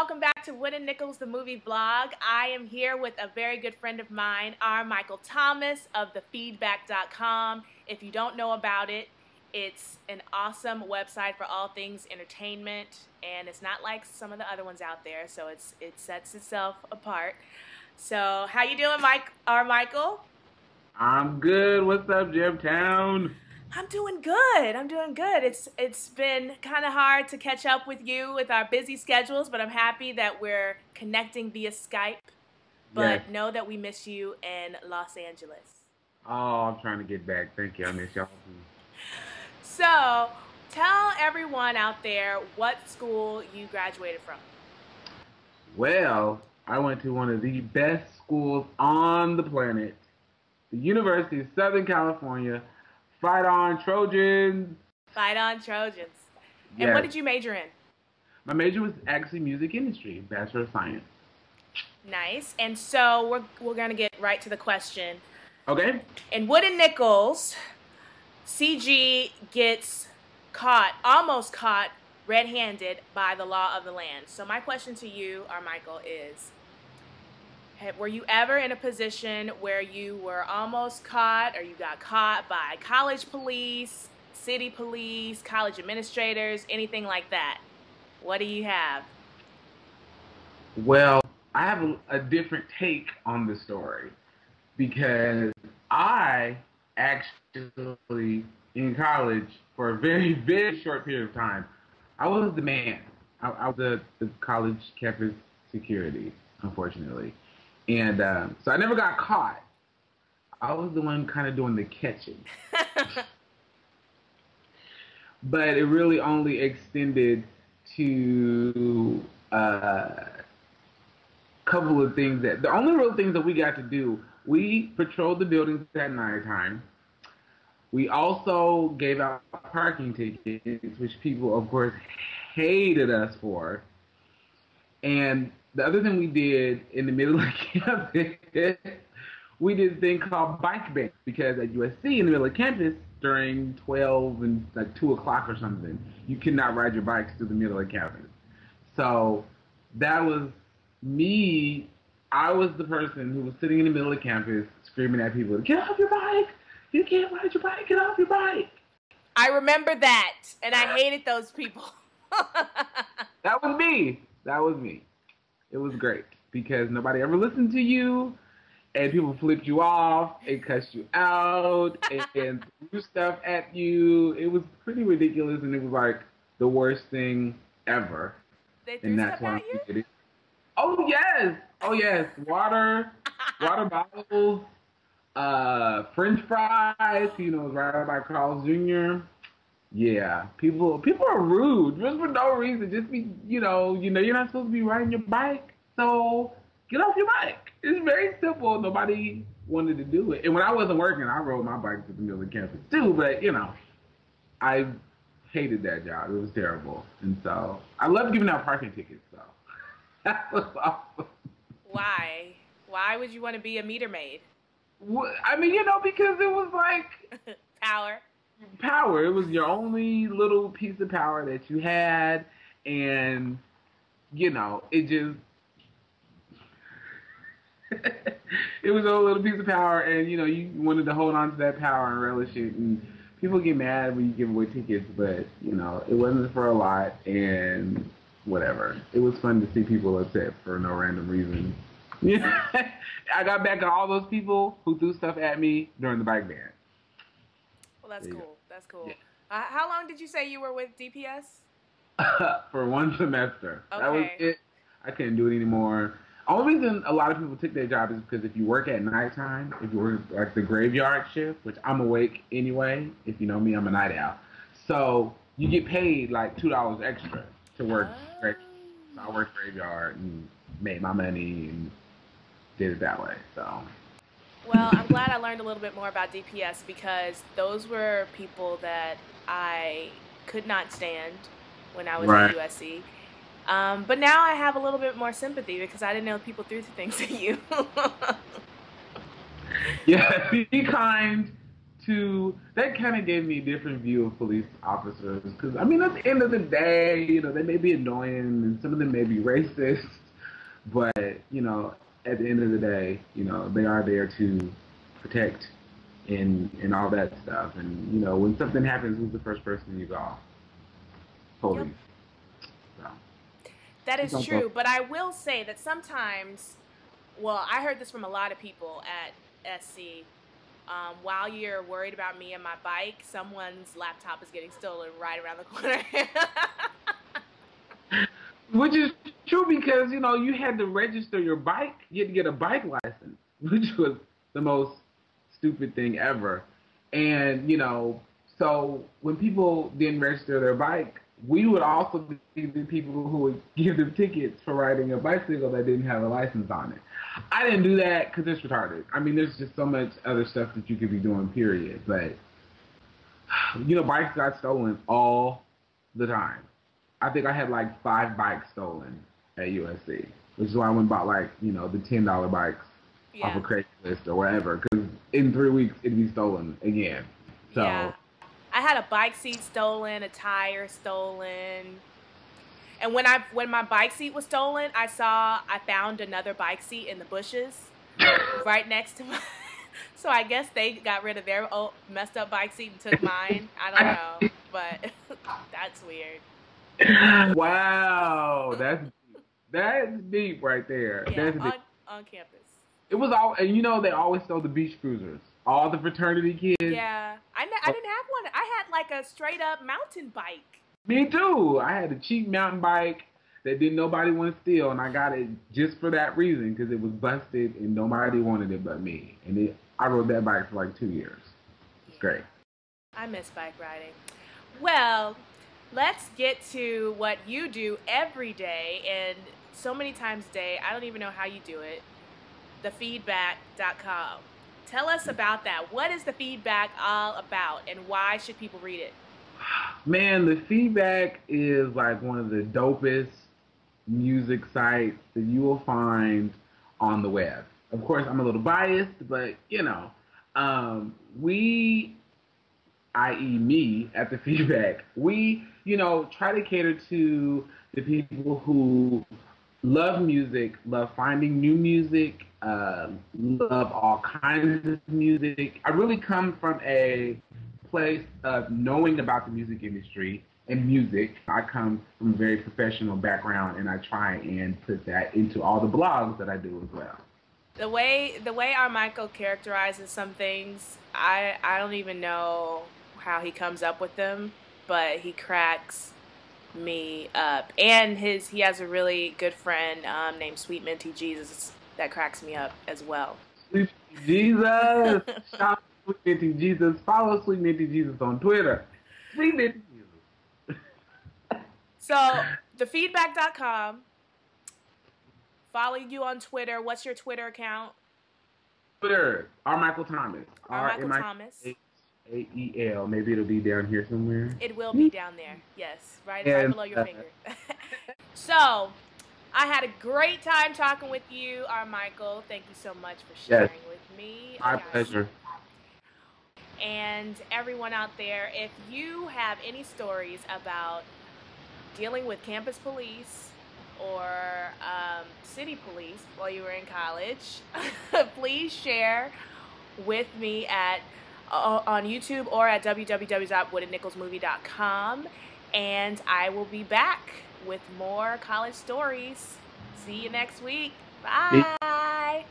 welcome back to Wood and Nickels, the movie vlog. I am here with a very good friend of mine, R. Michael Thomas of thefeedback.com. If you don't know about it, it's an awesome website for all things entertainment, and it's not like some of the other ones out there, so it sets itself apart. So, how you doing, R. Michael? I'm good. What's up, Jimtown? I'm doing good. I'm doing good. It's been kind of hard to catch up with you with our busy schedules, but I'm happy that we're connecting via Skype. But Yes. know that we miss you in Los Angeles. Oh, I'm trying to get back. Thank you. I miss y'all too. So, tell everyone out there what school you graduated from. Well, I went to one of the best schools on the planet, the University of Southern California. Fight on, Trojans! Fight on, Trojans. And Yes. what did you major in? My major was actually music industry, Bachelor of Science. Nice. And so we're going to get right to the question. Okay? In Wood and Nickels, CG gets almost caught red-handed by the law of the land. So my question to you, R. Michael, is, were you ever in a position where you were almost caught or you got caught by college police, city police, college administrators, anything like that? What do you have? Well, I have a different take on the story because I actually, in college, for a very, very short period of time, I was the man. I was the college campus security, unfortunately. And so I never got caught. I was the one kind of doing the catching. But it really only extended to a couple of things the only real things that we got to do, we patrolled the buildings at nighttime. We also gave out parking tickets, which people, of course, hated us for. And the other thing we did in the middle of campus, we did a thing called bike ban, because at USC in the middle of campus during 12 and like 2 o'clock or something, you cannot ride your bikes through the middle of campus. So that was me. I was the person who was sitting in the middle of campus screaming at people, "Get off your bike! You can't ride your bike! Get off your bike!" I remember that, and I hated those people. That was me. That was me. It was great because nobody ever listened to you, and people flipped you off and cussed you out and threw stuff at you. It was pretty ridiculous, and it was like the worst thing ever. They threw stuff at you? Did it. Oh yes, oh yes. Water bottles, French fries. You know, right by Carl's Jr. Yeah, people are rude just for no reason. Just be, you know, you're not supposed to be riding your bike, so get off your bike. It's very simple. Nobody wanted to do it. And when I wasn't working, I rode my bike to the middle of campus too. But I hated that job. It was terrible. And so I loved giving out parking tickets. So that was awesome. Why? Why would you want to be a meter maid? I mean, because it was like power. It was your only little piece of power that you had, and it just it was a little piece of power, and you wanted to hold on to that power and relish it. And people get mad when you give away tickets, but it wasn't for a lot, and whatever. It was fun to see people upset for no random reason. I got back at all those people who threw stuff at me during the bike ban. Well, that's cool. That's cool. Yeah. How long did you say you were with DPS? For 1 semester. Okay. That was it. I couldn't do it anymore. Only reason a lot of people took their job is because if you work at nighttime, if you work like the graveyard shift, which I'm awake anyway, if you know me, I'm a night owl. So you get paid like $2 extra to work. So I worked graveyard and made my money and did it that way. So. Well, I'm glad I learned a little bit more about DPS because those were people that I could not stand when I was at USC. But now I have a little bit more sympathy because I didn't know people threw things at you. Yeah, be kind that kind of gave me a different view of police officers. Because, I mean, at the end of the day, you know, they may be annoying and some of them may be racist. But, you know, at the end of the day, you know, they are there to protect and all that stuff. And, you know, when something happens, who's the first person you call? Police. Yep. That is true, but I will say that sometimes, well, I heard this from a lot of people at SC, while you're worried about me and my bike, someone's laptop is getting stolen right around the corner. Which is true because, you know, you had to register your bike. You had to get a bike license, which was the most stupid thing ever. And, you know, so when people didn't register their bike, we would also be the people who would give them tickets for riding a bicycle that didn't have a license on it. I didn't do that because it's retarded. I mean, there's just so much other stuff that you could be doing, period. But, you know, bikes got stolen all the time. I think I had like 5 bikes stolen at USC, which is why I went and bought like, you know, the $10 bikes off of Craigslist or whatever, because in 3 weeks it'd be stolen again. So. Yeah. I had a bike seat stolen, a tire stolen. And when my bike seat was stolen, I found another bike seat in the bushes right next to mine. So I guess they got rid of their old messed up bike seat and took mine. I don't know, but that's weird. Wow, that's deep right there. Yeah, that's deep. On campus. It was all, and you know they always stole the beach cruisers. All the fraternity kids. Yeah, I didn't have one. I had like a straight up mountain bike. Me too. I had a cheap mountain bike that didn't nobody want to steal, and I got it just for that reason because it was busted and nobody wanted it but me. And I rode that bike for like 2 years. It's great. I miss bike riding. Well, let's get to what you do every day and so many times a day. I don't even know how you do it. Thefeedback.com. Tell us about that. What is The Feedback all about, and why should people read it? Man, The Feedback is like one of the dopest music sites that you will find on the web. Of course, I'm a little biased, but, you know, we, i.e. me, at The Feedback, we, you know, try to cater to the people who love music, love finding new music, love all kinds of music. I really come from a place of knowing about the music industry and music. I come from a very professional background, and I try and put that into all the blogs that I do as well. The way Armichael characterizes some things, I don't even know how he comes up with them, but he cracks me up. And he has a really good friend named Sweet Minty Jesus that cracks me up as well. Sweet Jesus! Shout out to Sweet Minty Jesus. Follow Sweet Minty Jesus on Twitter. Sweet Minty Jesus. So, thefeedback.com. Follow you on Twitter. What's your Twitter account? Twitter, Armichael Thomas. Armichael Thomas. AEL. Maybe it'll be down here somewhere. It will be down there. Yes, right below your finger. So, I had a great time talking with you, Armichael. Thank you so much for sharing with me. My pleasure. And everyone out there, if you have any stories about dealing with campus police or city police while you were in college, please share with me on YouTube or at www.woodandnicholsmovie.com, and I will be back with more college stories. See you next week. Bye.